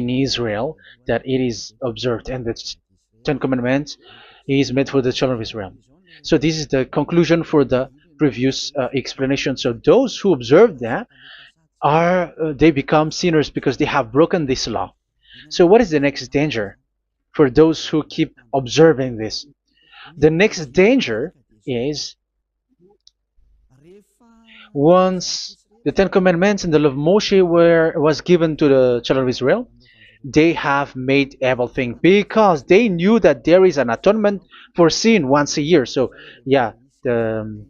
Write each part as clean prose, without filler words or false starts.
in Israel that it is observed, and the Ten Commandments is made for the children of Israel. So this is the conclusion for the previous explanation. So those who observe that are they become sinners because they have broken this law. So what is the next danger for those who keep observing this? The next danger is once the Ten Commandments and the law of Moshe was given to the children of Israel, they have made everything because they knew that there is an atonement for sin once a year. So yeah, um,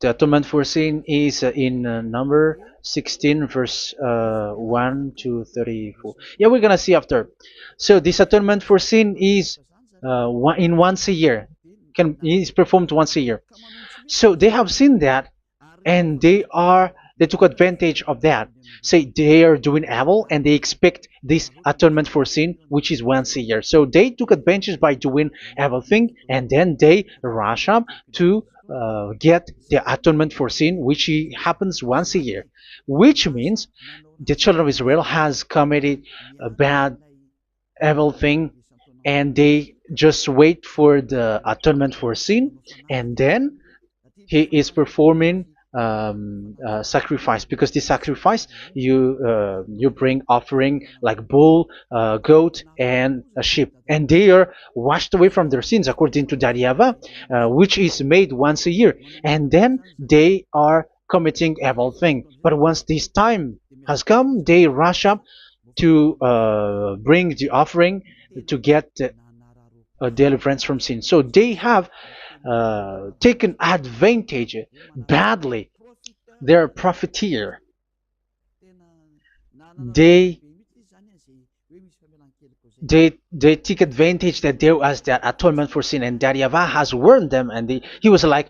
the atonement for sin is in number 16 verse 1 to 34. Yeah, we're gonna see after. So this atonement for sin is once a year, is performed once a year. So they have seen that, and they took advantage of that. Say they are doing evil and they expect this atonement for sin, which is once a year. So they took advantage by doing evil thing, and then they rush up to get the atonement for sin, which happens once a year, which means the children of Israel has committed a bad evil thing, and they just wait for the atonement for sin, and then he is performing sacrifice, because the sacrifice you bring offering like bull, goat, and a sheep, and they are washed away from their sins according to that YAHVAH, which is made once a year, and then they are committing evil thing. But once this time has come, they rush up to bring the offering to get deliverance from sin. So they have taken advantage badly. They're profiteer. They they take advantage that there was that atonement for sin, and that YAHVAH has warned them, and he was like,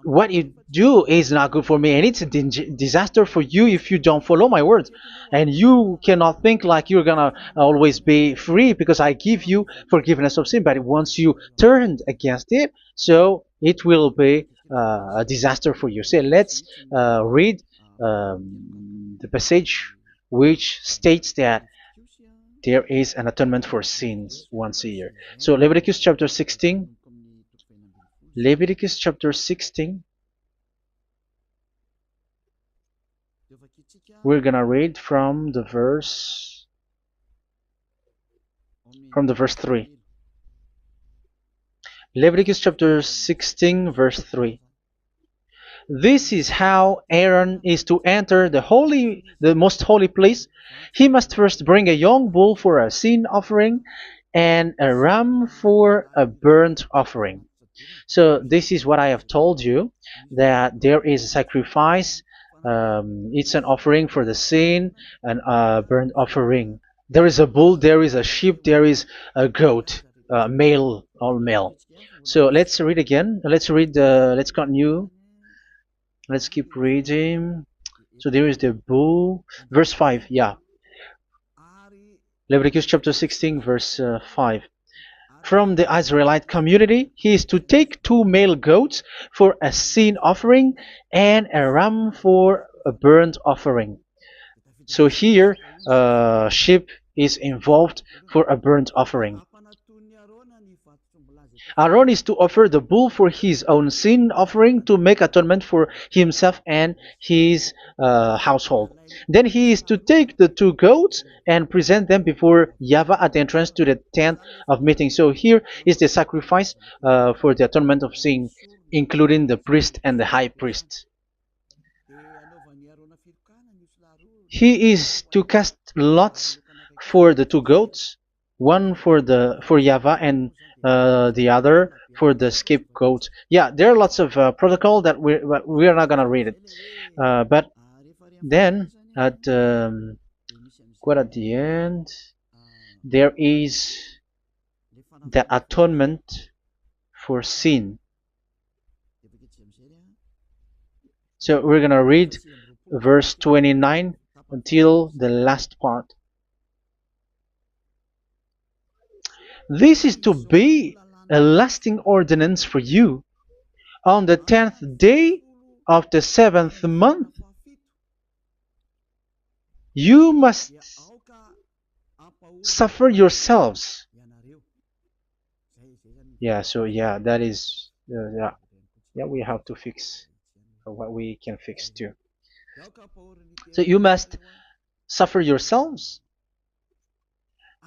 what you do is not good for me, and it's a disaster for you if you don't follow my words, and you cannot think like you're gonna always be free because I give you forgiveness of sin, but once you turned against it, so it will be a disaster for you. So let's read the passage which states that there is an atonement for sins once a year. So Leviticus chapter 16. Leviticus chapter 16. We're gonna read from the verse 3. Leviticus chapter 16 verse 3. This is how Aaron is to enter the most holy place. He must first bring a young bull for a sin offering and a ram for a burnt offering. So this is what I have told you, that there is a sacrifice. It's an offering for the sin, and a burnt offering. There is a bull, there is a sheep, there is a goat, male, all male. So let's read again. Let's continue. Let's keep reading. So there is the bull, verse 5. Yeah, Leviticus chapter 16 verse 5. From the Israelite community, he is to take 2 male goats for a sin offering and a ram for a burnt offering. So here, sheep is involved for a burnt offering. Aaron is to offer the bull for his own sin offering to make atonement for himself and his household. Then he is to take the 2 goats and present them before YAHVAH at the entrance to the tent of meeting. So here is the sacrifice for the atonement of sin, including the priest and the high priest. He is to cast lots for the 2 goats, one for YAHVAH and the other for the scapegoat. Yeah, there are lots of protocol that we are not gonna read it. But then at quite at the end, there is the atonement for sin. So we're gonna read verse 29 until the last part. This is to be a lasting ordinance for you. On the 10th day of the 7th month, You must suffer yourselves. Yeah, so yeah, that is yeah, yeah. We have to fix what we can fix too. So you must suffer yourselves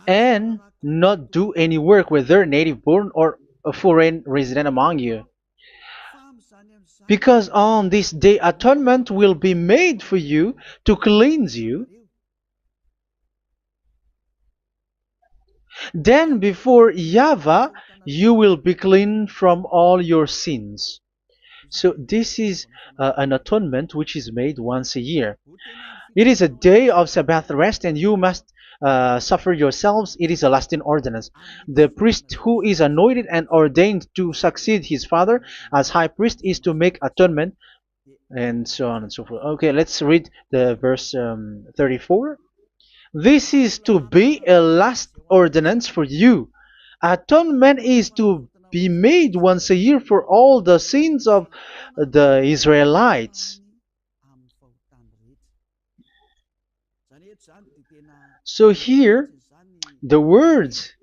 and not do any work, whether native born or a foreign resident among you. Because on this day atonement will be made for you to cleanse you. Then before YAHVAH you will be clean from all your sins. So this is an atonement which is made once a year. It is a day of Sabbath rest, and you must suffer yourselves. It is a lasting ordinance. The priest who is anointed and ordained to succeed his father as high priest is to make atonement, and so on and so forth. Okay, let's read the verse 34. This is to be a last ordinance for you. Atonement is to be made once a year for all the sins of the Israelites. So here, the words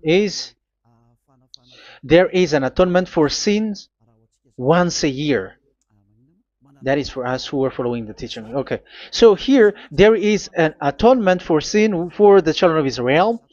is there is an atonement for sins once a year. That is for us who are following the teaching. Okay, so here there is an atonement for sin for the children of Israel,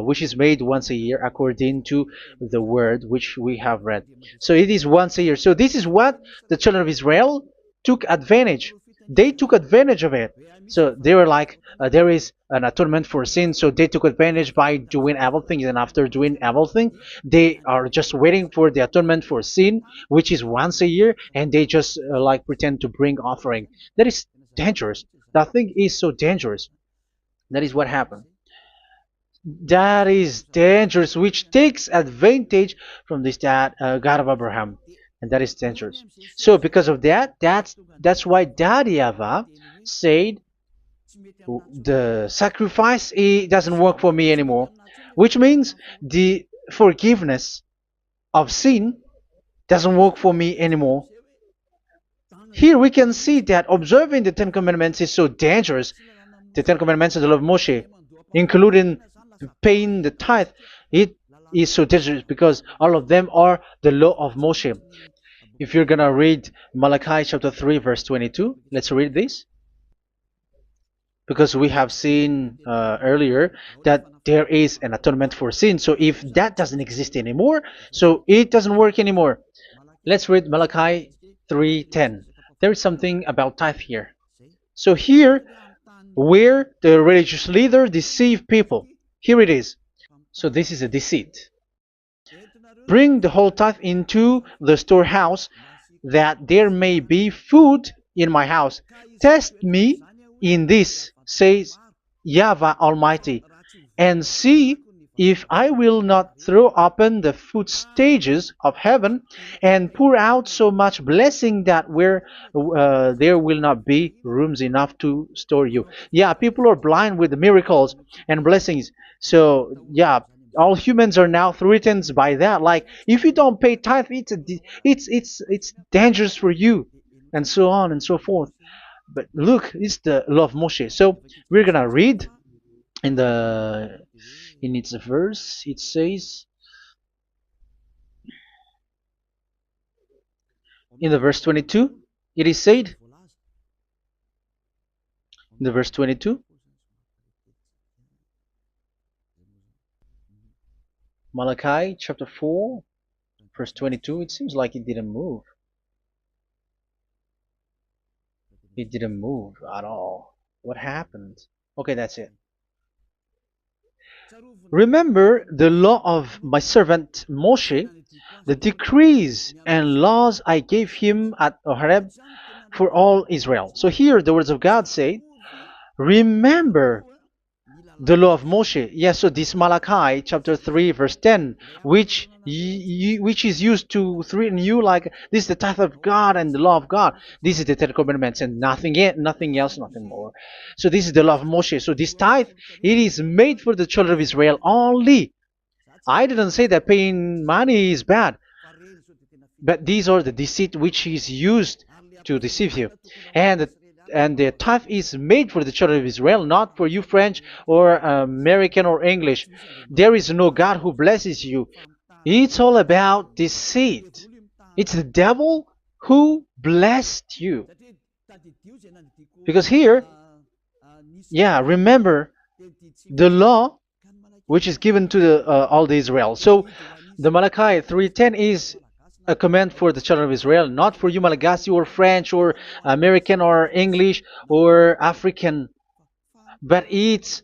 which is made once a year according to the word which we have read. So it is once a year. So this is what the children of Israel took advantage. They took advantage of it. So they were like, there is an atonement for sin. So they took advantage by doing everything, and after doing everything, they are just waiting for the atonement for sin, which is once a year, and they just like pretend to bring offering. That is dangerous. That thing is so dangerous. That is what happened. That is dangerous, which takes advantage from this God of Abraham, and that is dangerous. So because of that, that's why Daddy YAHVAH said the sacrifice, it doesn't work for me anymore, which means the forgiveness of sin doesn't work for me anymore. Here we can see that observing the Ten Commandments is so dangerous. The Ten Commandments of the law of Moshe, including paying the tithe, it is so dangerous because all of them are the law of Moshe. If you're gonna read Malachi chapter 3 verse 22, let's read this. Because we have seen earlier that there is an atonement for sin. So if that doesn't exist anymore, so it doesn't work anymore. Let's read Malachi 3:10. There is something about tithe here. So here, where the religious leader deceived people, here it is. So this is a deceit. Bring the whole tithe into the storehouse, that there may be food in my house. Test me in this, says YAHVAH Almighty, and see if I will not throw open the food stages of heaven and pour out so much blessing that where there will not be rooms enough to store you. Yeah, people are blind with the miracles and blessings. So yeah, all humans are now threatened by that. Like if you don't pay tithe, it's dangerous for you, and so on and so forth. But look, it's the law of Moshe. So we're gonna read in its verse. It says in the verse 22. It is said in the verse 22. Malachi chapter 4 verse 22. It seems like it didn't move. It didn't move at all. What happened? Okay, that's it. Remember the law of my servant Moshe, the decrees and laws I gave him at Horeb for all Israel. So here the words of God say, remember the law of Moshe. Yes, so this Malachi chapter 3 verse 10, which is used to threaten you like this is the tithe of God and the law of God. This is the Ten Commandments and nothing else, nothing more. So this is the law of Moshe. So this tithe, it is made for the children of Israel only. I didn't say that paying money is bad, but these are the deceit which is used to deceive you. And the tithe is made for the children of Israel, not for you French or American or English. There is no God who blesses you. It's all about deceit. It's the devil who blessed you. Because here, yeah, remember the law which is given to all the Israel. So the Malachi 3:10 is a command for the children of Israel, not for you Malagasy or French or American or English or African, but it's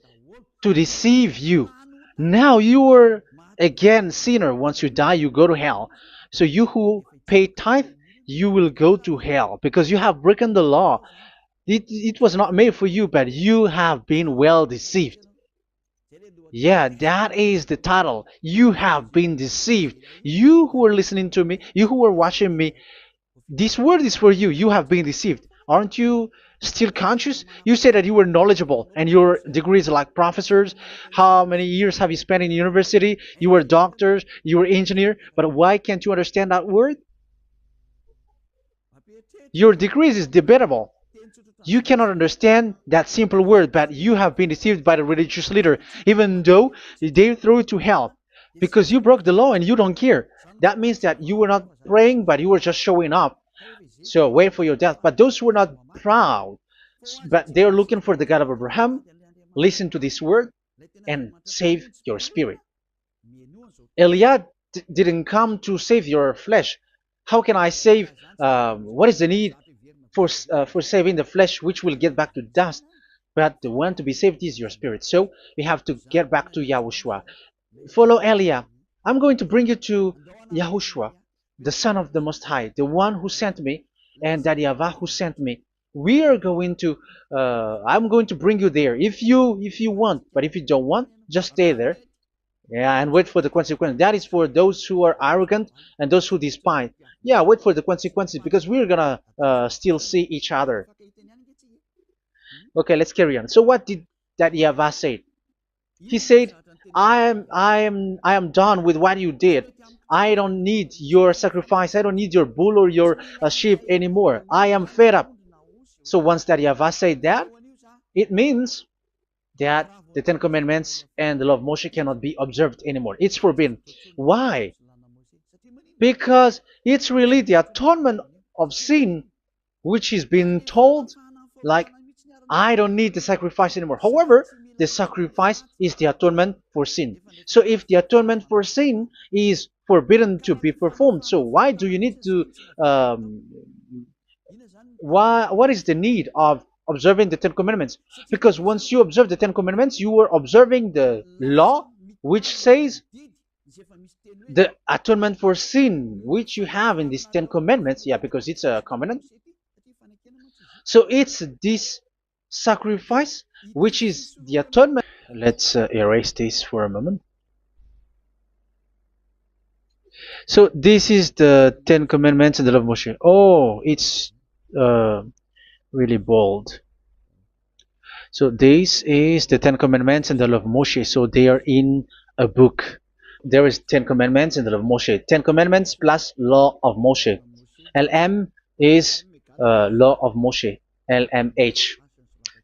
to deceive you. Now you are again sinner. Once you die, you go to hell. So you who pay tithe, you will go to hell because you have broken the law. It was not made for you, but you have been well deceived. Yeah, that is the title. You have been deceived. You who are listening to me, you who are watching me, this word is for you. You have been deceived. Aren't you still conscious? You said that you were knowledgeable and your degrees like professors. How many years have you spent in university? You were doctors, you were engineer, but why can't you understand that word? Your degrees is debatable. You cannot understand that simple word, but you have been deceived by the religious leader, even though they throw you to hell because you broke the law and you don't care. That means that you were not praying, but you were just showing up. So wait for your death. But those who are not proud, but they are looking for the God of Abraham, listen to this word and save your spirit. Eliah didn't come to save your flesh. How can I save? What is the need for saving the flesh, which will get back to dust? But the one to be saved is your spirit. So we have to get back to Yahushua. Follow Eliah. I'm going to bring you to Yahushua, the Son of the Most High, the one who sent me, and that YAHVAH who sent me. We are going to. I'm going to bring you there if you want, but if you don't want, just stay there. Yeah, and wait for the consequence. That is for those who are arrogant and those who despise. Yeah, wait for the consequences because we're gonna still see each other. Okay, let's carry on. So what did that YAHVAH say? He said, I am done with what you did. I don't need your sacrifice. I don't need your bull or your sheep anymore. I am fed up. So once that YAHVAH said that, it means that the Ten Commandments and the law of Moshe cannot be observed anymore. It's forbidden. Why? Because it's really the atonement of sin which is being told, like, I don't need the sacrifice anymore. However, the sacrifice is the atonement for sin. So if the atonement for sin is forbidden to be performed, so why do you need to what is the need of observing the Ten Commandments? Because once you observe the Ten Commandments, you are observing the law which says the atonement for sin which you have in these Ten Commandments. Yeah, because it's a covenant. So it's this sacrifice which is the atonement. Let's erase this for a moment. So this is the Ten Commandments and the law of Moshe. Oh, it's really bold. So this is the Ten Commandments and the law of Moshe. So they are in a book. There is Ten Commandments and the law of Moshe. Ten Commandments plus law of Moshe. LM is law of Moshe. LMH.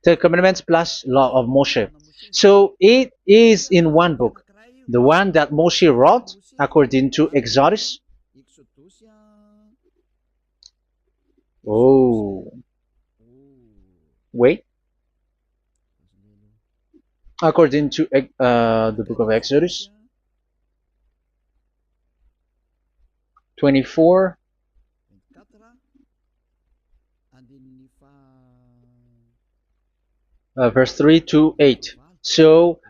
Ten Commandments plus law of Moshe. So it is in one book. The one that Moshe wrote according to Exodus. Oh. Wait. According to the book of Exodus 24 verse 3 to 8. So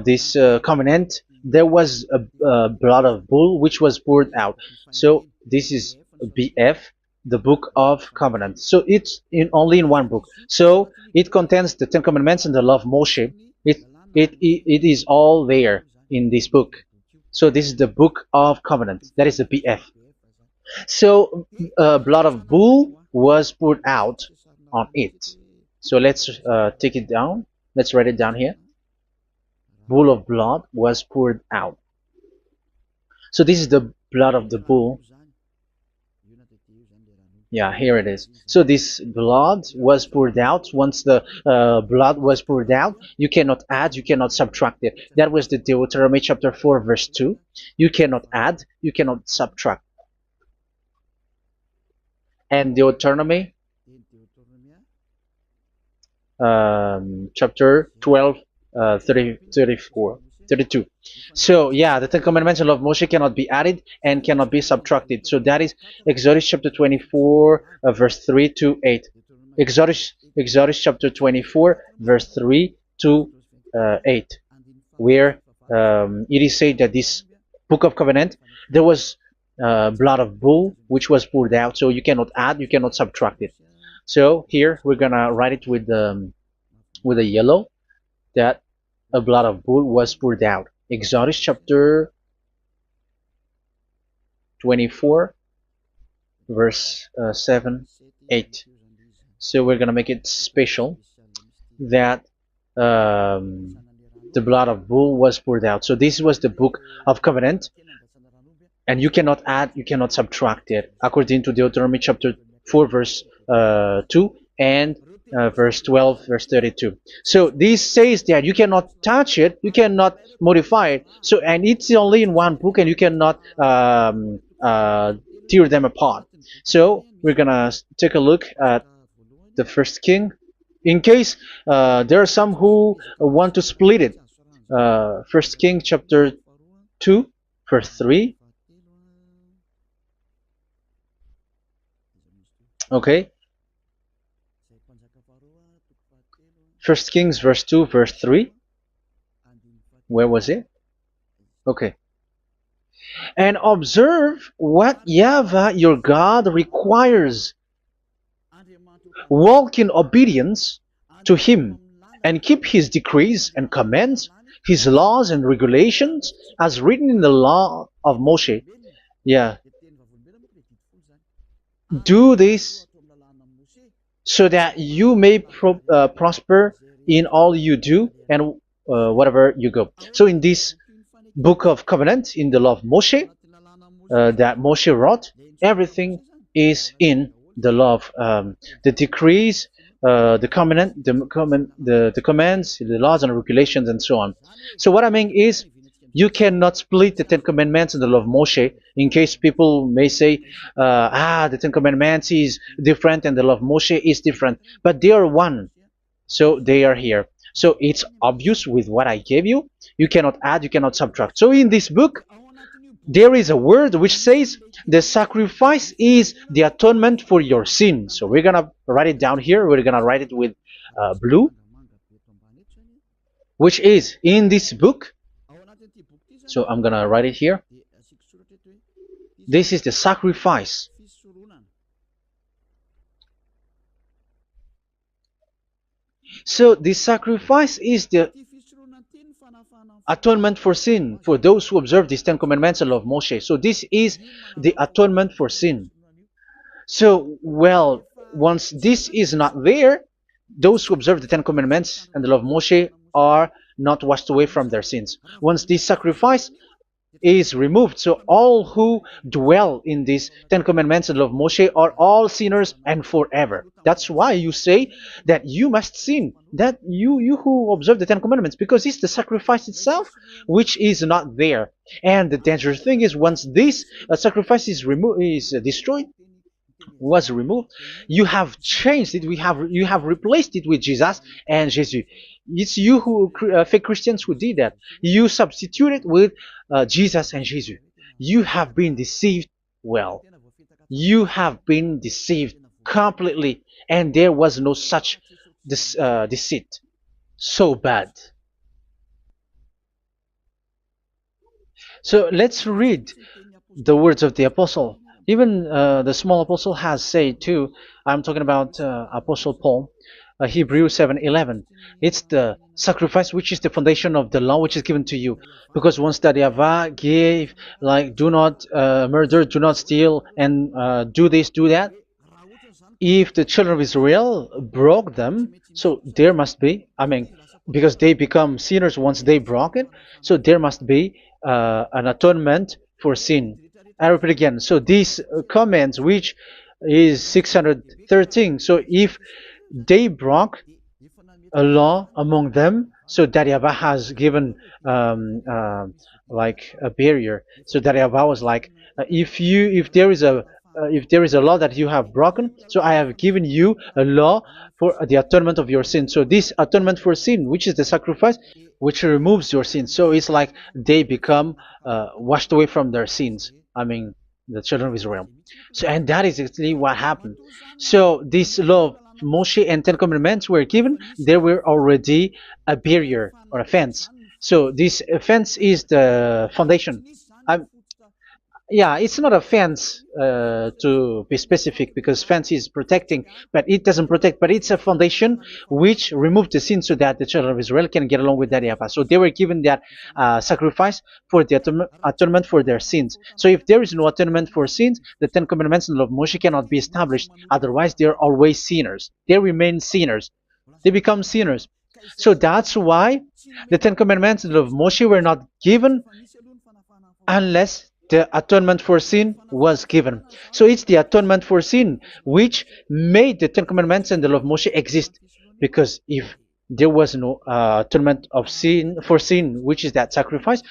this covenant, there was a blood of bull which was poured out. So this is BF, the book of covenant. So it's only in one book. So it contains the Ten Commandments and the law of Moshe. It is all there in this book. So this is the book of covenant. That is the BF. So blood of bull was poured out on it. So let's take it down. Let's write it down here. Bull of blood was poured out. So this is the blood of the bull. Yeah, here it is. So this blood was poured out. Once the blood was poured out, you cannot add, you cannot subtract it. That was the Deuteronomy chapter 4, verse 2. You cannot add, you cannot subtract. And Deuteronomy chapter 12, 30, 34, 32. So yeah, the Ten Commandments and law of Moshe cannot be added and cannot be subtracted. So that is Exodus chapter 24, verse 3 to 8. Exodus chapter 24, verse 3 to 8, where it is said that this book of covenant, there was blood of bull which was poured out, so you cannot add, you cannot subtract it. So here we're gonna write it with a yellow, that a blood of bull was poured out. Exodus chapter 24, verse 7, 8. So we're gonna make it special that the blood of bull was poured out. So this was the book of covenant, and you cannot add, you cannot subtract it, according to Deuteronomy chapter 4, verse 2 and verse 12, verse 32. So this says that you cannot touch it, you cannot modify it. So, and it's only in one book, and you cannot tear them apart. So we're gonna take a look at the first king, in case there are some who want to split it. First King chapter 2, verse 3. Okay. First Kings verse 2, verse 3. Where was it? Okay. And observe what YAHVAH your God requires. Walk in obedience to him, and keep his decrees and commands, his laws and regulations, as written in the law of Moshe. Yeah. Do this so that you may prosper in all you do and whatever you go. So in this book of covenant, in the law of Moshe, that Moshe wrote, everything is in the law of the decrees, the covenant, the commands, the laws and regulations, and so on. So what I mean is, you cannot split the Ten Commandments and the law of Moshe. In case people may say, the Ten Commandments is different and the law of Moshe is different, but they are one. So they are here. So it's obvious with what I gave you. You cannot add, you cannot subtract. So in this book, there is a word which says the sacrifice is the atonement for your sin. So we're gonna write it down here. We're gonna write it with blue, which is in this book. So I'm gonna write it here. This is the sacrifice. So the sacrifice is the atonement for sin for those who observe these Ten Commandments and law of Moshe. So this is the atonement for sin. So, well, once this is not there, those who observe the Ten Commandments and the law of Moshe are not washed away from their sins. Once this sacrifice is removed, so all who dwell in these Ten Commandments and law of Moshe are all sinners and forever. That's why you say that you must sin, that you who observe the Ten Commandments, because it's the sacrifice itself which is not there. And the dangerous thing is, once this sacrifice is destroyed, was removed, you have changed it. You have replaced it with Jesus and Jesus. It's you who fake Christians who did that. You substituted with Jesus and Jesus. You have been deceived. Well, you have been deceived completely, and there was no such deceit. So bad. So let's read the words of the apostle. Even the small apostle has said too. I'm talking about Apostle Paul, Hebrews 7:11. It's the sacrifice which is the foundation of the law which is given to you. Because once that YAHVAH gave, like, do not murder, do not steal, and do this, do that. If the children of Israel broke them, so there must be, I mean, because they become sinners once they broke it, so there must be an atonement for sin. I repeat again. So these commands which is 613. So if they broke a law among them, so that YAHVAH has given like a barrier. So that YAHVAH was like, if there is a law that you have broken, so I have given you a law for the atonement of your sin. So this atonement for sin, which is the sacrifice, which removes your sins. So it's like they become washed away from their sins. I mean, the children of Israel. So, and that is actually what happened. So this law of Moshe and Ten Commandments were given. There were already a barrier or a fence. So this fence is the foundation. I, yeah, it's not a fence to be specific, because fence is protecting, but it doesn't protect. But it's a foundation which removed the sin so that the children of Israel can get along with that YAHVAH. So they were given that sacrifice for the atonement for their sins. So if there is no atonement for sins, the Ten Commandments and the law of Moshe cannot be established. Otherwise, they're always sinners. They remain sinners. They become sinners. So that's why the Ten Commandments and the law of Moshe were not given unless the atonement for sin was given. So it's the atonement for sin which made the Ten Commandments and the law of Moshe exist. Because if there was no atonement of sin for sin, which is that sacrifice,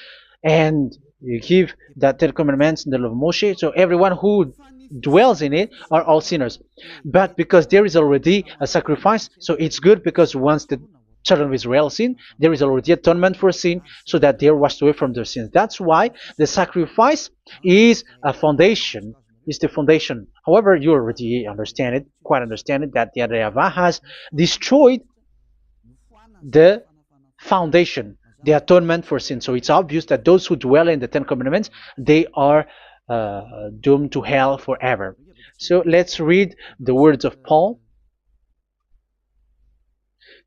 and you give that Ten Commandments and the law of Moshe, so everyone who dwells in it are all sinners. But because there is already a sacrifice, so it's good, because once the children of Israel sin, there is already atonement for sin, so that they are washed away from their sins. That's why the sacrifice is a foundation, is the foundation. However, you already understand it, quite understand it, that the YAHVAH has destroyed the foundation, the atonement for sin. So it's obvious that those who dwell in the Ten Commandments, they are doomed to hell forever. So let's read the words of Paul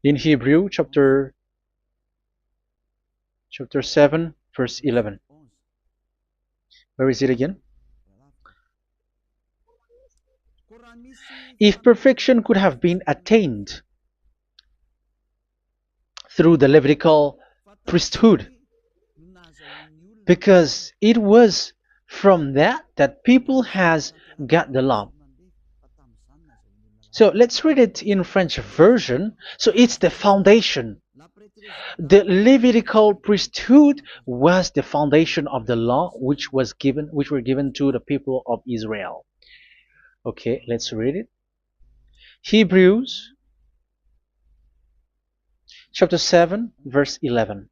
in Hebrew chapter 7 verse 11. Where is it again? If perfection could have been attained through the Levitical priesthood, because it was from that people has got the law. So let's read it in French version. So it's the foundation. The Levitical priesthood was the foundation of the law which were given to the people of Israel. Okay, let's read it. Hebrews chapter 7 verse 11.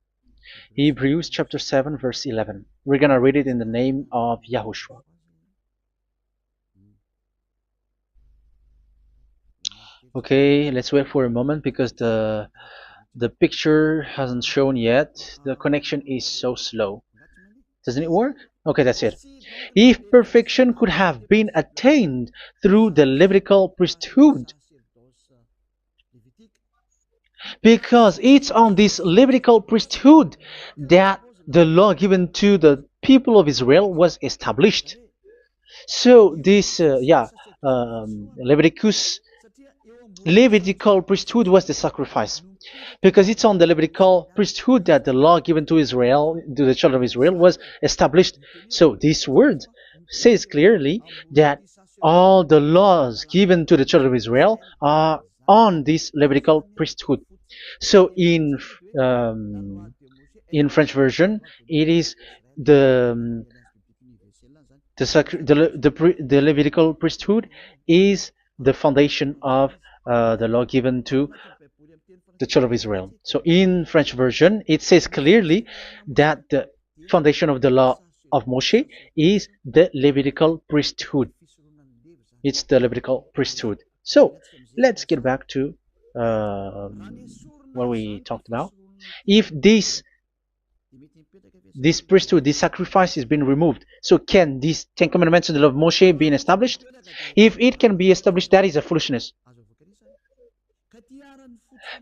Hebrews chapter 7 verse 11. We're gonna read it in the name of YAHOSHUAH. Okay, let's wait for a moment, because the picture hasn't shown yet. The connection is so slow. Doesn't it work? Okay, that's it. If perfection could have been attained through the Levitical priesthood, because it's on this Levitical priesthood that the law given to the people of Israel was established. So this Levitical priesthood was the sacrifice, because it's on the Levitical priesthood that the law given to Israel, to the children of Israel, was established. So this word says clearly that all the laws given to the children of Israel are on this Levitical priesthood. So in French version, it is the Levitical priesthood is the foundation of the law given to the children of Israel. So in French version, it says clearly that the foundation of the law of Moshe is the Levitical priesthood. It's the Levitical priesthood. So let's get back to what we talked about. If this priesthood, this sacrifice is being removed, so can these Ten Commandments and the law of Moshe be established? If it can be established, that is a foolishness.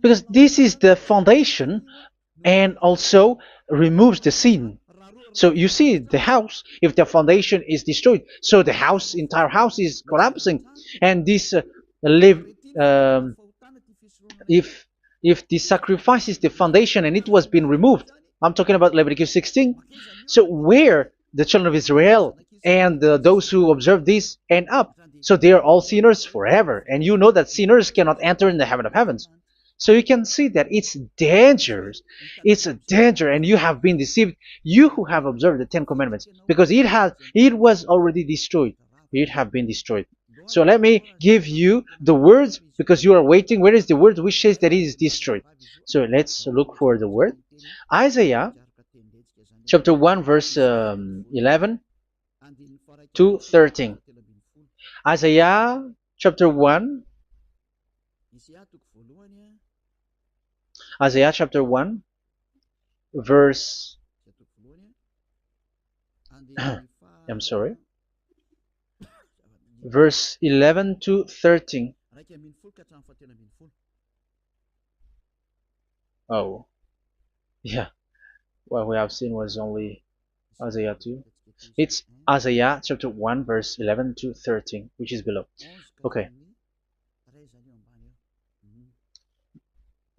Because this is the foundation and also removes the sin. So you see the house, if the foundation is destroyed, so the entire house is collapsing. And this if the sacrifice is the foundation and it was being removed, I'm talking about Leviticus 16. So where the children of Israel and those who observe this end up? So they are all sinners forever. And you know that sinners cannot enter in the heaven of heavens. So you can see that it's dangerous. It's a danger, and you have been deceived. You who have observed the Ten Commandments, because it was already destroyed. It have been destroyed. So let me give you the words because you are waiting. Where is the word which says that it is destroyed? So let's look for the word. Isaiah chapter 1 verse 11 to 13. Isaiah chapter 1, Isaiah chapter 1 verse I'm sorry, verse 11 to 13. Oh, yeah. What we have seen was only Isaiah 2. It's Isaiah chapter 1 verse 11 to 13, which is below. Okay.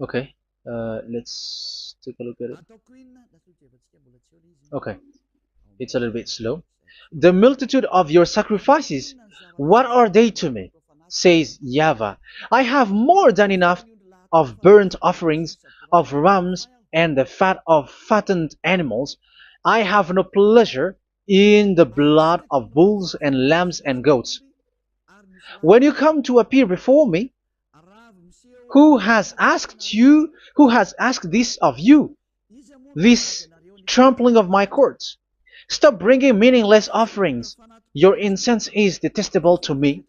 Okay. Let's take a look at it. Okay. It's a little bit slow. The multitude of your sacrifices, what are they to me? Says YAHVAH. I have more than enough of burnt offerings, of rams, and the fat of fattened animals. I have no pleasure in the blood of bulls and lambs and goats. When you come to appear before me, who has asked this of you, this trampling of my courts? Stop bringing meaningless offerings. Your incense is detestable to me.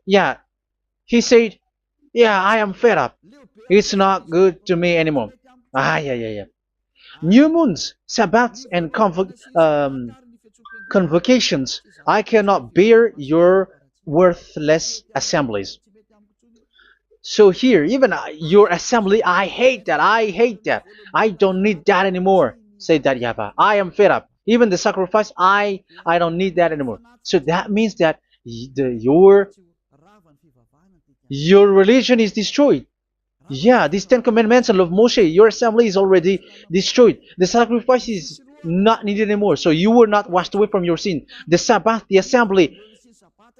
Yeah, he said, yeah, I am fed up. It's not good to me anymore. Yeah. New moons, Sabbaths, and convocations. I cannot bear your worthless assemblies. So here, even your assembly, I hate that. I hate that. I don't need that anymore. Say that, YAHVAH. I am fed up. Even the sacrifice, I don't need that anymore. So that means that your religion is destroyed. Yeah, these Ten Commandments and of Moshe, your assembly is already destroyed. The sacrifice is not needed anymore. So you were not washed away from your sin. The Sabbath, the assembly,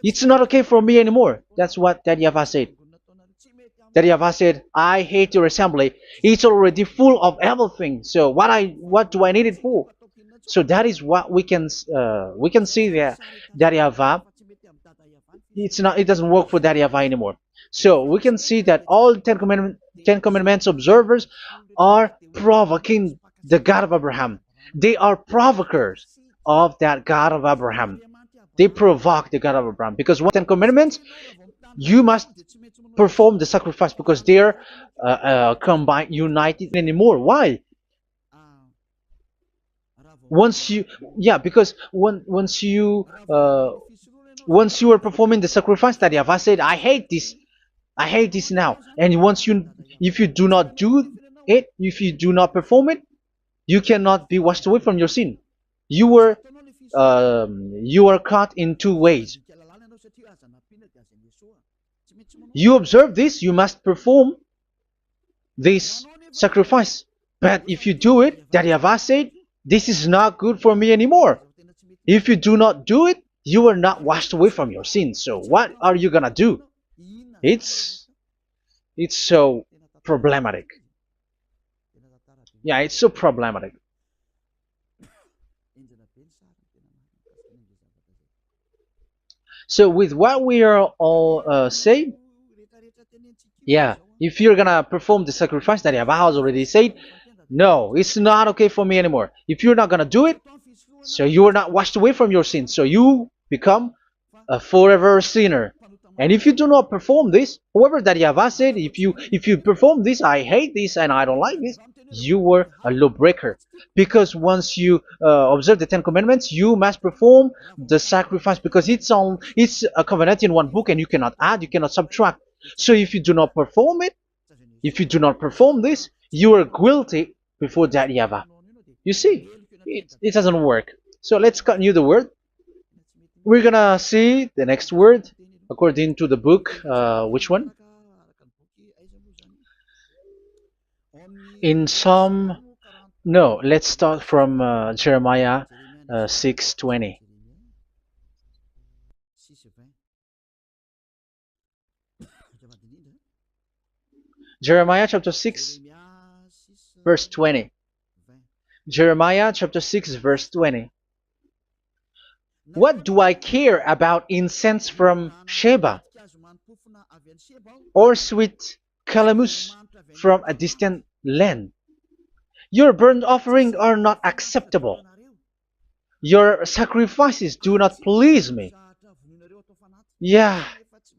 it's not okay for me anymore. That's what that YAHVAH said. That YAHVAH said, I hate your assembly. It's already full of everything. So what do I need it for? So that is what we can see there. That YAHVAH, it doesn't work for that YAHVAH anymore. So we can see that all Ten Commandments observers are provoking the God of Abraham. They are provokers of that God of Abraham. They provoke the God of Abraham because one Ten Commandments, you must perform the sacrifice because they are combined, united anymore. Why? Because once you are performing the sacrifice, that YAHVAH said, I hate this now. And if you do not do it, if you do not perform it, you cannot be washed away from your sin. You are caught in two ways. You observe this, you must perform this sacrifice. But if you do it, that YAHVAH said, this is not good for me anymore. If you do not do it, you are not washed away from your sins. So what are you gonna do? It's so problematic. Yeah, it's so problematic. So with what we are all saying, yeah, if you're gonna perform the sacrifice that YAHVAH has already said, no, it's not okay for me anymore. If you're not gonna do it, so you are not washed away from your sins. So you become a forever sinner. And if you do not perform this, however that YAHVAH said, if you perform this, I hate this and I don't like this, you were a lawbreaker. Because once you observe the Ten Commandments, you must perform the sacrifice because it's a covenant in one book and you cannot add, you cannot subtract. So if you do not perform it, if you do not perform this, you are guilty before that YAHVAH. You see, it doesn't work. So let's continue the word. We're gonna see the next word according to the book. Which one? In Psalm. No, let's start from Jeremiah 6:20. Jeremiah chapter 6, verse 20. Jeremiah chapter 6, verse 20. What do I care about incense from Sheba or sweet calamus from a distant land? Your burnt offering are not acceptable. Your sacrifices do not please me. Yeah,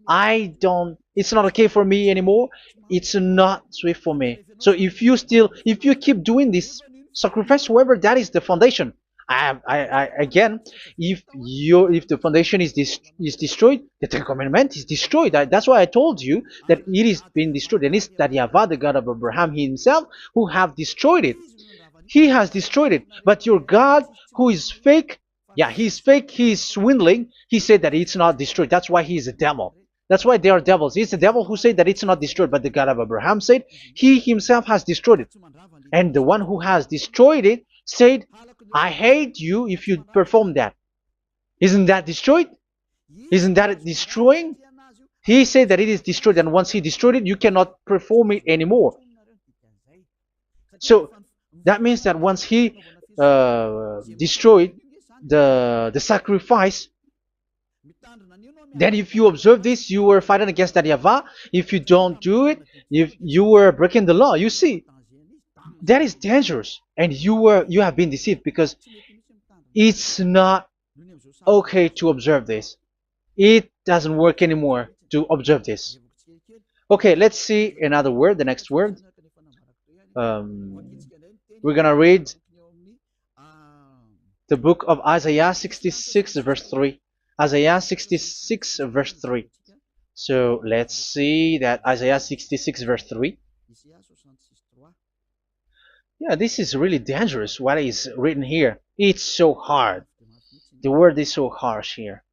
it's not okay for me anymore. It's not sweet for me. So if you keep doing this sacrifice, however, that is the foundation. Again, if the foundation is destroyed, the Ten Commandment is destroyed. That's why I told you that it is being destroyed, and it's that Yahweh, the God of Abraham himself, who have destroyed it. He has destroyed it. But your God, who is fake, yeah, he's fake, he's swindling. He said that it's not destroyed. That's why he's a devil. That's why they are devils. It's the devil who said that it's not destroyed, but the God of Abraham said he himself has destroyed it. And the one who has destroyed it said, I hate you if you perform that. Isn't that destroyed? Isn't that destroying? He said that it is destroyed, and once he destroyed it, you cannot perform it anymore. So that means that once he destroyed the sacrifice, then if you observe this, you were fighting against that Yahweh. If you don't do it, if you were breaking the law, you see, that is dangerous, and you have been deceived, because it's not okay to observe this. It doesn't work anymore to observe this. Okay, let's see another word, the next word. We're gonna read the book of Isaiah 66 verse 3. Isaiah 66 verse 3. So let's see that Isaiah 66 verse 3. Yeah, this is really dangerous what is written here. It's so hard. The word is so harsh here.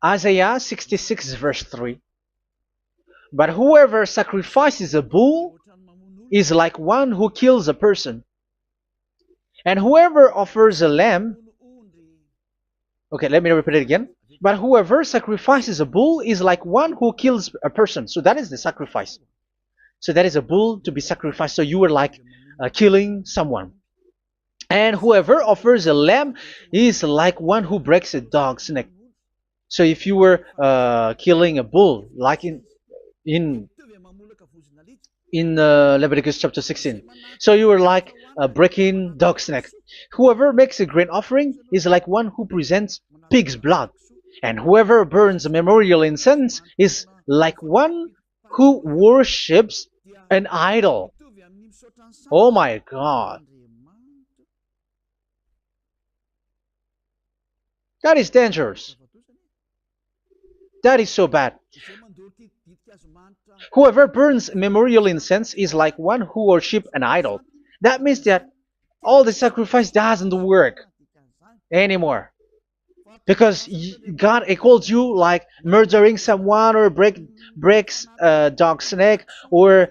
Isaiah 66 verse 3. But whoever sacrifices a bull is like one who kills a person. And whoever offers a lamb... Okay, let me repeat it again. But whoever sacrifices a bull is like one who kills a person. So that is the sacrifice. So that is a bull to be sacrificed. So you were like killing someone. And whoever offers a lamb is like one who breaks a dog's neck. So if you were killing a bull, like in Leviticus chapter 16, so you were like breaking dog's neck. Whoever makes a grain offering is like one who presents pig's blood. And whoever burns a memorial incense is like one who worships an idol. Oh my God. That is dangerous. That is so bad. Whoever burns memorial incense is like one who worships an idol. That means that all the sacrifice doesn't work anymore. Because God calls you like murdering someone, or breaks a dog's neck, or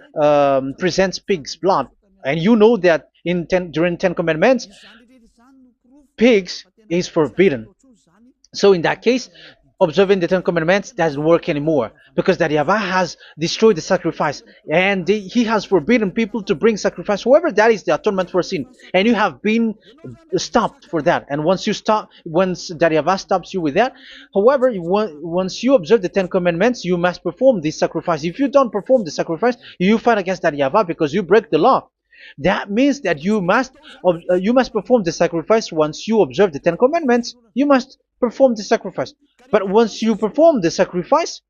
presents pig's blood. And you know that during 10 Commandments, pigs is forbidden. So in that case, observing the 10 Commandments doesn't work anymore, because that Yahweh has destroyed the sacrifice, and he has forbidden people to bring sacrifice. However, that is the atonement for sin, and you have been stopped for that. And once that Yahweh stops you with that, however, once you observe the 10 Commandments, you must perform this sacrifice. If you don't perform the sacrifice, you fight against that Yahweh, because you break the law. That means that you must perform the sacrifice. Once you observe the 10 Commandments, you must perform the sacrifice. But once you perform the sacrifice,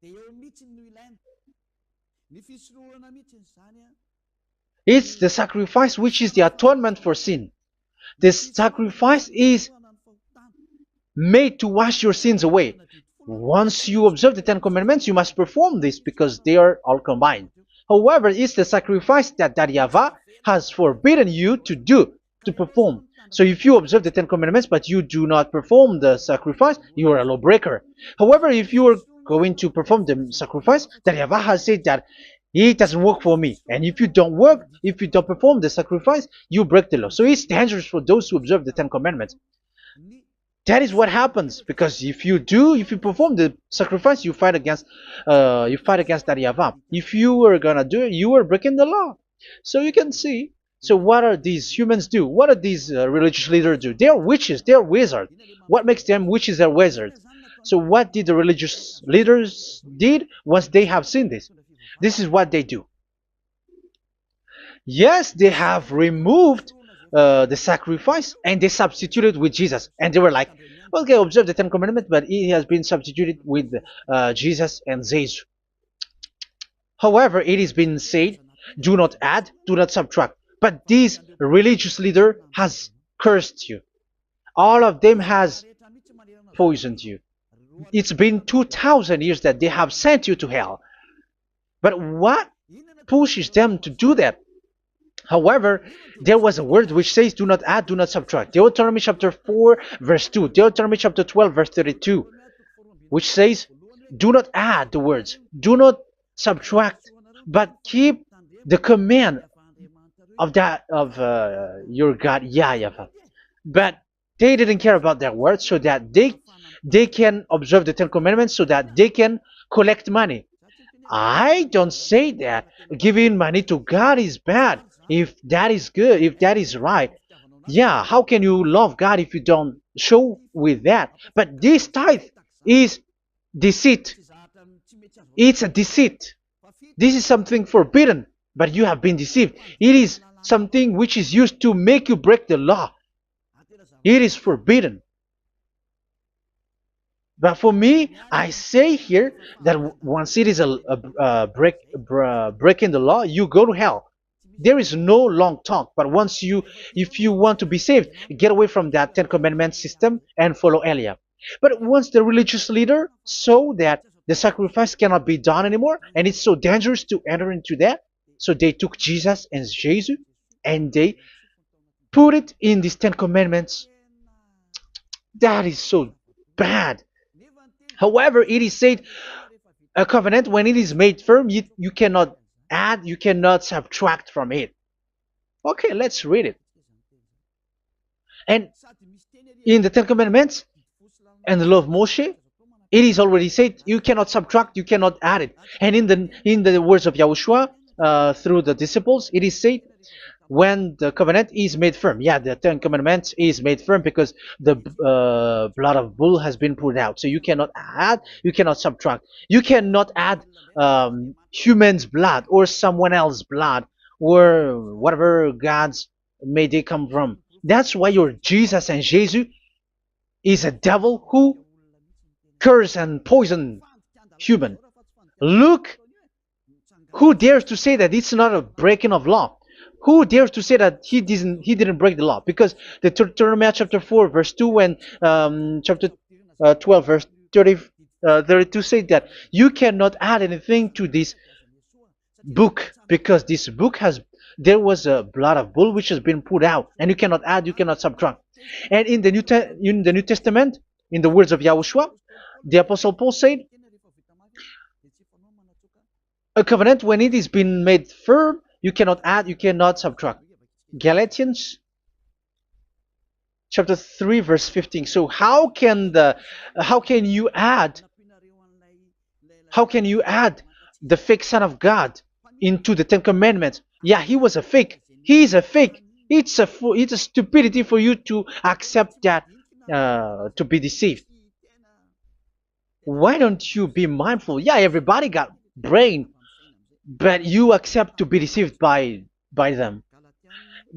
it's the sacrifice which is the atonement for sin. This sacrifice is made to wash your sins away. Once you observe the 10 Commandments, you must perform this, because they are all combined. However, it's the sacrifice that Yahweh has forbidden you to perform. So if you observe the 10 Commandments but you do not perform the sacrifice, you are a lawbreaker. However, if you are going to perform the sacrifice, that Yahweh has said that it doesn't work for me. And if you don't perform the sacrifice, you break the law. So it's dangerous for those who observe the 10 Commandments. That is what happens, because if you perform the sacrifice, you fight against that Yahvah. If you were gonna do it, you were breaking the law. So you can see. So what are these humans do? What are these religious leaders do? They are witches. They are wizards. What makes them witches or wizards? So what did the religious leaders did once they have seen this? This is what they do. Yes, they have removed the sacrifice and they substituted with Jesus. And they were like, okay, observe the Ten Commandments, but it has been substituted with Jesus and Jesus. However, it has been said, do not add, do not subtract. But this religious leader has cursed you. All of them has poisoned you. It's been 2,000 years that they have sent you to hell. But what pushes them to do that? However, there was a word which says, do not add, do not subtract. Deuteronomy chapter 4, verse 2. Deuteronomy chapter 12, verse 32, which says, do not add the words, do not subtract, but keep the command of your God, Yahvah. But they didn't care about that word, so that they can observe the Ten Commandments, so that they can collect money. I don't say that giving money to God is bad. If that is good, if that is right, yeah, how can you love God if you don't show with that? But this tithe is deceit. It's a deceit. This is something forbidden, but you have been deceived. It is something which is used to make you break the law. It is forbidden. But for me, I say here that once it is breaking the law, you go to hell. There is no long talk. But if you want to be saved, get away from that Ten Commandments system and follow Eliab. But once the religious leader saw that the sacrifice cannot be done anymore, and it's so dangerous to enter into that, so they took Jesus and Jesus and they put it in these Ten Commandments. That is so bad. However, it is said a covenant, when it is made firm, you cannot add, you cannot subtract from it. Okay, let's read it. And in the Ten Commandments and the law of Moshe, it is already said you cannot subtract, you cannot add it. And in the words of YAHOSHUAH through the disciples, it is said when the covenant is made firm. Yeah, the Ten Commandments is made firm because the blood of bull has been poured out. So you cannot add, you cannot subtract. You cannot add human's blood or someone else's blood or whatever gods may they come from. That's why your Jesus and Jesus is a devil who curse and poison human. Look, who dares to say that it's not a breaking of law? Who dares to say that he didn't break the law? Because the Deuteronomy chapter 4 verse 2 and chapter 12 verse 32 say that you cannot add anything to this book, because this book there was a blood of bull which has been put out, and you cannot add, you cannot subtract. And in the New Testament, in the words of YAHOSHUAH, the Apostle Paul said, a covenant, when it is been made firm, you cannot add, you cannot subtract. Galatians chapter 3 verse 15. So how can you add the fake son of God into the Ten Commandments? Yeah, he was a fake. He is a fake. It's a stupidity for you to accept that, to be deceived. Why don't you be mindful? Yeah, everybody got brain, but you accept to be deceived by them.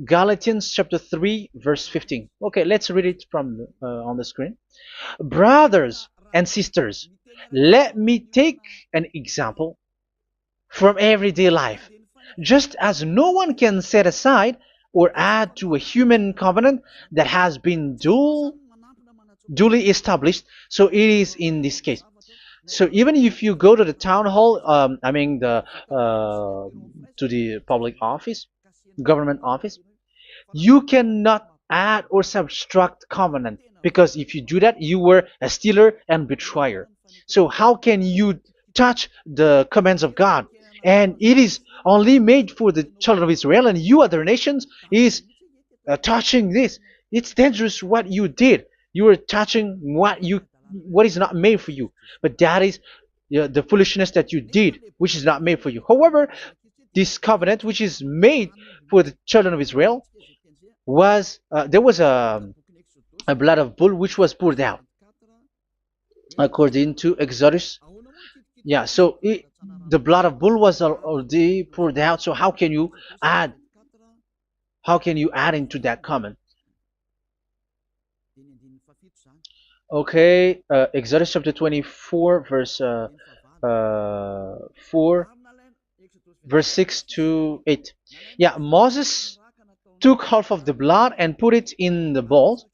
Galatians chapter 3 verse 15. Okay, let's read it from on the screen. Brothers and sisters, let me take an example from everyday life. Just as no one can set aside or add to a human covenant that has been duly established, so it is in this case. So even if you go to the town hall, to the public office, government office, you cannot add or subtract covenant, because if you do that, you were a stealer and betrayer. So how can you touch the commands of God? And it is only made for the children of Israel, and you other nations is touching this. It's dangerous what you did. You are touching what is not made for you. But that is the foolishness that you did, which is not made for you. However, this covenant, which is made for the children of Israel, was there was a blood of bull which was poured out according to Exodus. Yeah, so the blood of bull was already poured out. So add how can you add into that comment? Okay, Exodus chapter 24, verse 4, verse 6 to 8. Yeah, Moses took half of the blood and put it in the bowl,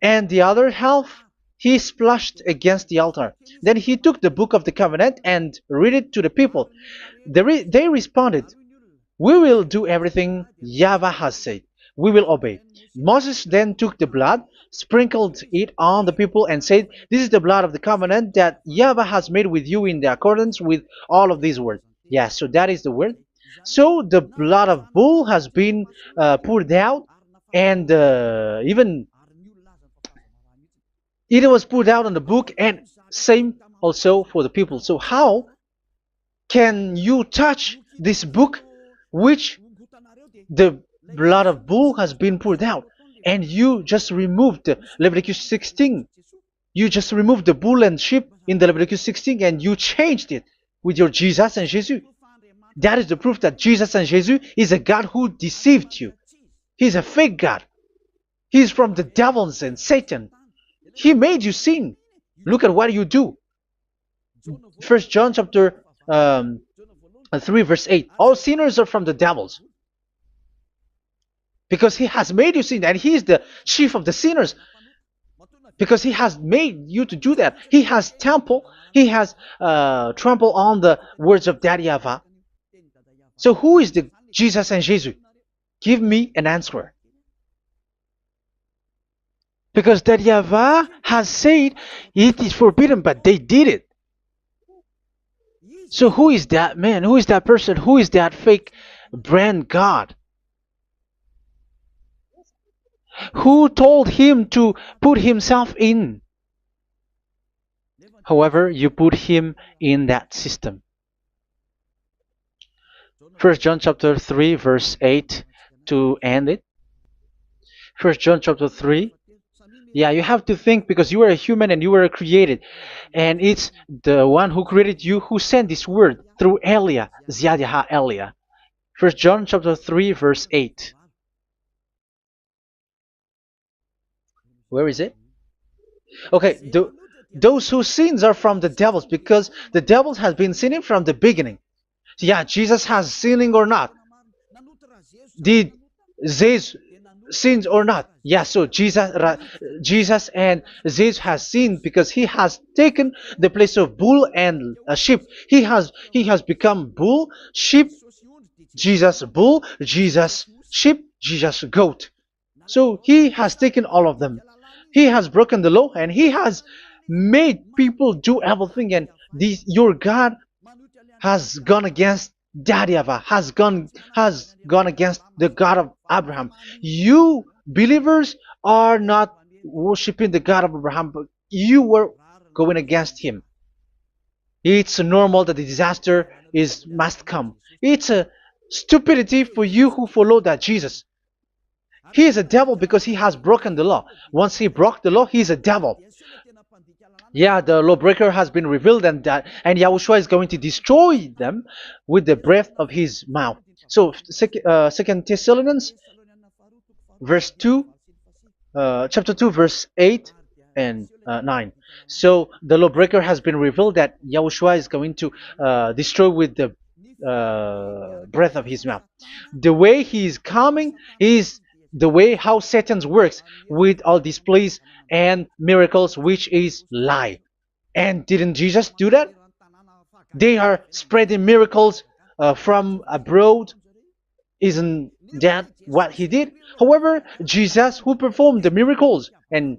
and the other half he splashed against the altar. Then he took the book of the covenant and read it to the people. They responded, "We will do everything YAHVAH has said. We will obey." Moses then took the blood, sprinkled it on the people, and said, "This is the blood of the covenant that YAHVAH has made with you in the accordance with all of these words." Yeah, so that is the word. So the blood of bull has been poured out, and even it was poured out on the book, and same also for the people. So how can you touch this book which the blood of bull has been poured out, and you just removed Leviticus 16? You just removed the bull and sheep in the Leviticus 16, and you changed it with your Jesus and Jesus. That is the proof that Jesus and Jesus is a God who deceived you. He's a fake God. He's from the devils and Satan. He made you sin. Look at what you do. First John chapter 3 verse 8. All sinners are from the devils, because he has made you sin, and he is the chief of the sinners, because he has made you to do that. He has trampled on the words of Daddy YAHVAH. So who is the Jesus and Jesus? Give me an answer. Because Daddy YAHVAH has said it is forbidden, but they did it. So who is that man? Who is that person? Who is that fake brand God? Who told him to put himself in? However, you put him in that system. First John chapter 3 verse 8 to end it. First John chapter 3. Yeah, you have to think, because you are a human and you were created. And it's the one who created you who sent this word through Elia, Ziadiha Elia. First John chapter 3 verse 8. Where is it? Okay, those whose sins are from the devils, because the devils has been sinning from the beginning. Yeah, Jesus has sinning or not? Did Jesus sins or not? Yeah, so Jesus and Jesus has sinned, because he has taken the place of bull and sheep. He has become bull, sheep, Jesus bull, Jesus sheep, Jesus goat. So he has taken all of them. He has broken the law, and he has made people do everything. And your God has gone against Daddy YAHVAH, has gone against the God of Abraham. You believers are not worshiping the God of Abraham, but you were going against him. It's normal that the disaster must come. It's a stupidity for you who follow that Jesus. He is a devil because he has broken the law. Once he broke the law, he is a devil. Yeah, the lawbreaker has been revealed, and Yahushua is going to destroy them with the breath of his mouth. So, Second Thessalonians, verse 2, chapter 2, verse 8 and 9. So the lawbreaker has been revealed, that Yahushua is going to destroy with the breath of his mouth. The way he is coming is the way how Satan works with all displays and miracles, which is lie. And didn't Jesus do that? They are spreading miracles from abroad. Isn't that what he did? However, Jesus, who performed the miracles, and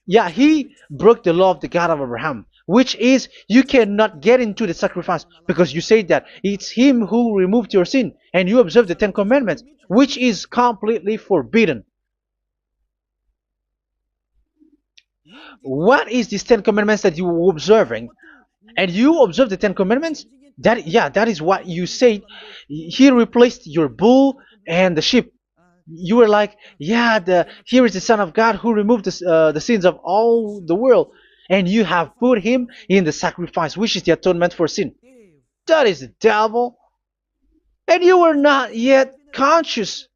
yeah, he broke the law of the God of Abraham, which is you cannot get into the sacrifice, because you say that it's him who removed your sin, and you observe the 10 commandments, which is completely forbidden. What is these 10 commandments that you were observing? And you observe the 10 commandments? That, yeah, that is what you said. He replaced your bull and the sheep. You were like, yeah, here is the Son of God who removed the sins of all the world, and you have put him in the sacrifice, which is the atonement for sin. That is the devil. And you were not yet conscious.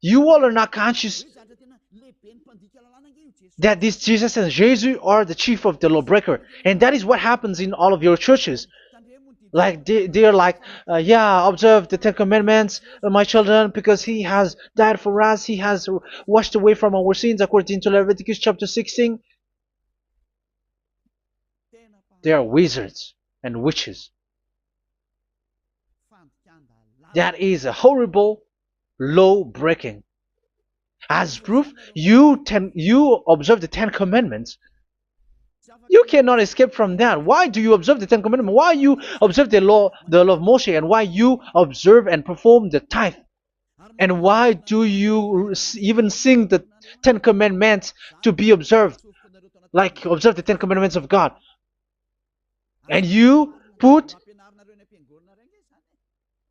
You all are not conscious that this Jesus and Jesus are the chief of the lawbreaker. And that is what happens in all of your churches. Like they're like, yeah, observe the 10 commandments, my children, because he has died for us. He has washed away from our sins according to Leviticus chapter 16. They are wizards and witches. That is a horrible law breaking. As proof, you observe the 10 commandments. You cannot escape from that. Why do you observe the 10 commandments? Why you observe the law of Moshe, and why you observe and perform the tithe? And why do you even sing the 10 commandments to be observed? Like observe the 10 commandments of God. And you put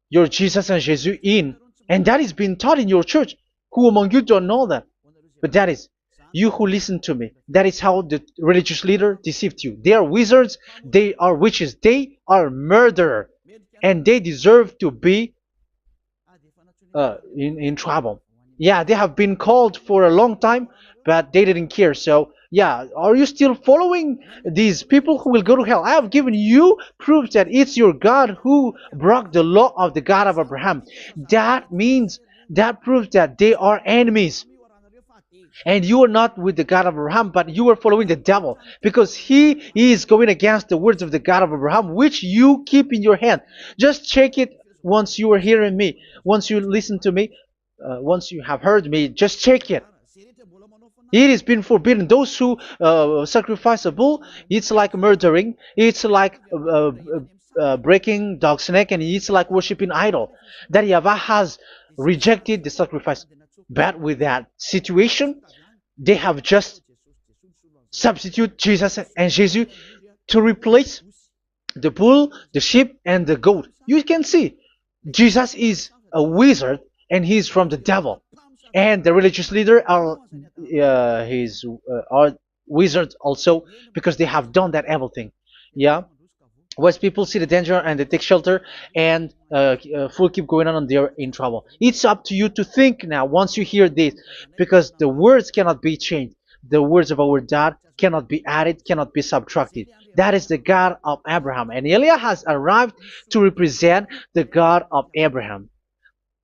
your Jesus and Jesus in. And that is being taught in your church. Who among you don't know that? But that is you who listen to me. That is how the religious leader deceived you. They are wizards. They are witches. They are murderers. And they deserve to be in trouble. Yeah, they have been called for a long time, but they didn't care. So, yeah, are you still following these people who will go to hell? I have given you proof that it's your God who broke the law of the God of Abraham. That means, that proves that they are enemies. And you are not with the God of Abraham, but you are following the devil, because he is going against the words of the God of Abraham, which you keep in your hand. Just check it once you are hearing me, once you listen to me, once you have heard me, just check it. It has been forbidden. Those who sacrifice a bull, it's like murdering, it's like breaking dog's neck, and it's like worshiping idol. That YAHVAH has rejected the sacrifice. But with that situation, they have just substitute Jesus and Jesus to replace the bull, the sheep, and the goat. You can see Jesus is a wizard and he's from the devil, and the religious leader are wizards also, because they have done that evil thing. Yeah. Once people see the danger and they take shelter, and full keep going on and they're in trouble. It's up to you to think now once you hear this, because the words cannot be changed. The words of our God cannot be added, cannot be subtracted. That is the God of Abraham, and Eliah has arrived to represent the God of Abraham.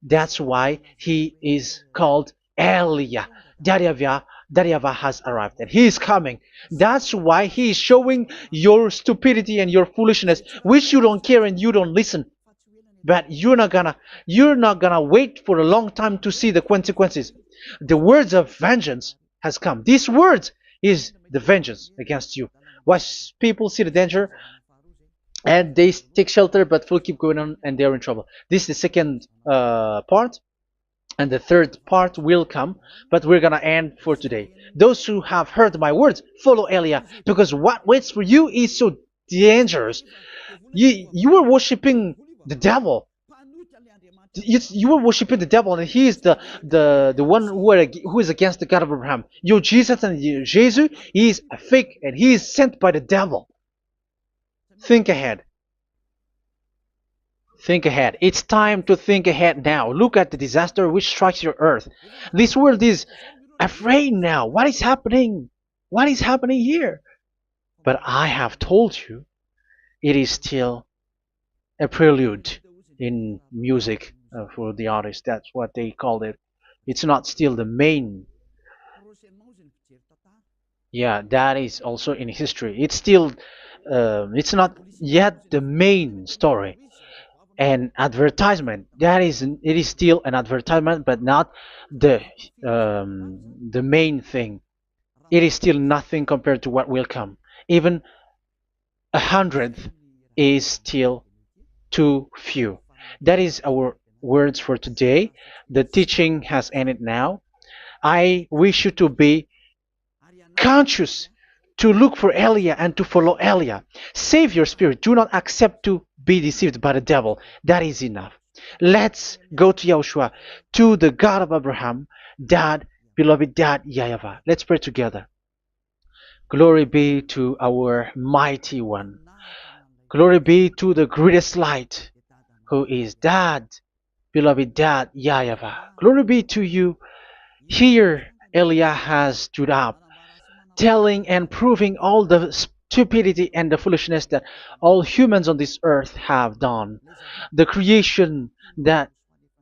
That's why he is called Eliah. Daryava has arrived and he is coming. That's why he is showing your stupidity and your foolishness, which you don't care and you don't listen. But you're not gonna wait for a long time to see the consequences. The words of vengeance has come. These words is the vengeance against you. Once people see the danger and they take shelter, but will keep going on and they're in trouble. This is the second part, and the third part will come, but we're gonna end for today. Those who have heard my words, follow Eliah, because what waits for you is so dangerous. You are worshiping the devil. You are worshiping the devil, and he is the one who is against the God of Abraham. Your Jesus and your Jesus is a fake, and he is sent by the devil. Think ahead. Think ahead. It's time to think ahead now. Look at the disaster which strikes your earth. This world is afraid now. What is happening? What is happening here? But I have told you, it is still a prelude in music for the artist. That's what they called it. It's not still the main. Yeah, that is also in history. It's still, it's not yet the main story. An advertisement, it is still an advertisement, but not the the main thing. It is still nothing compared to what will come. Even 100th is still too few. That is our words for today. The teaching has ended now. I wish you to be conscious to look for Elia and to follow Elia. Save your spirit. Do not accept to be deceived by the devil. That is enough. Let's go to Yahushua, to the God of Abraham, Dad, beloved Dad, YAHVAH. Let's pray together. Glory be to our mighty one. Glory be to the greatest light, who is Dad, beloved Dad, YAHVAH. Glory be to you. Here, Elia has stood up, telling and proving all the stupidity and the foolishness that all humans on this earth have done. The creation that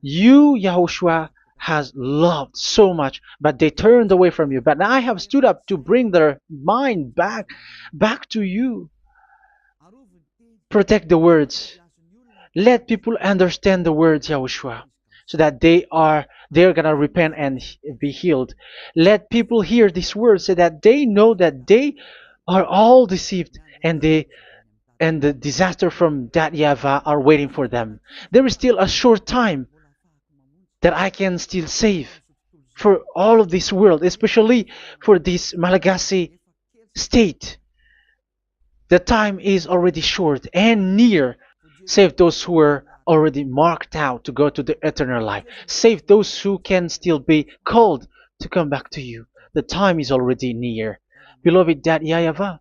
you, Yahushua, has loved so much, but they turned away from you. But I have stood up to bring their mind back to you. Protect the words. Let people understand the words, Yahushua, so that they're gonna repent and be healed. Let people hear these words so that they know that they are all deceived, and the disaster from that YAHVAH are waiting for them. There is still a short time that I can still save for all of this world, especially for this Malagasy state. The time is already short and near. Save those who are already marked out to go to the eternal life. Save those who can still be called to come back to you. The time is already near. Beloved Dad YAHVAH,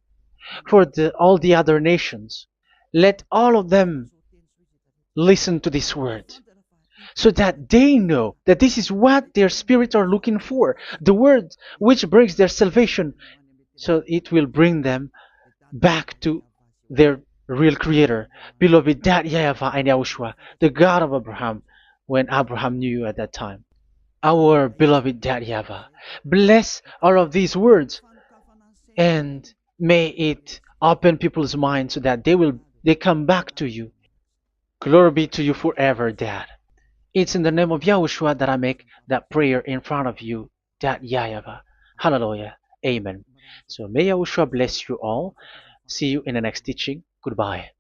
for all the other nations, let all of them listen to this word, so that they know that this is what their spirits are looking for, the word which brings their salvation, so it will bring them back to their real creator, beloved Dad YAHVAH and Yahushua, the God of Abraham, when Abraham knew you at that time. Our beloved Dad YAHVAH, bless all of these words, and may it open people's minds so that they come back to you. Glory be to you forever, Dad. It's in the name of Yahushua that I make that prayer in front of you, Dad YAHVAH. Hallelujah. Amen. So may Yahushua bless you all. See you in the next teaching. Goodbye.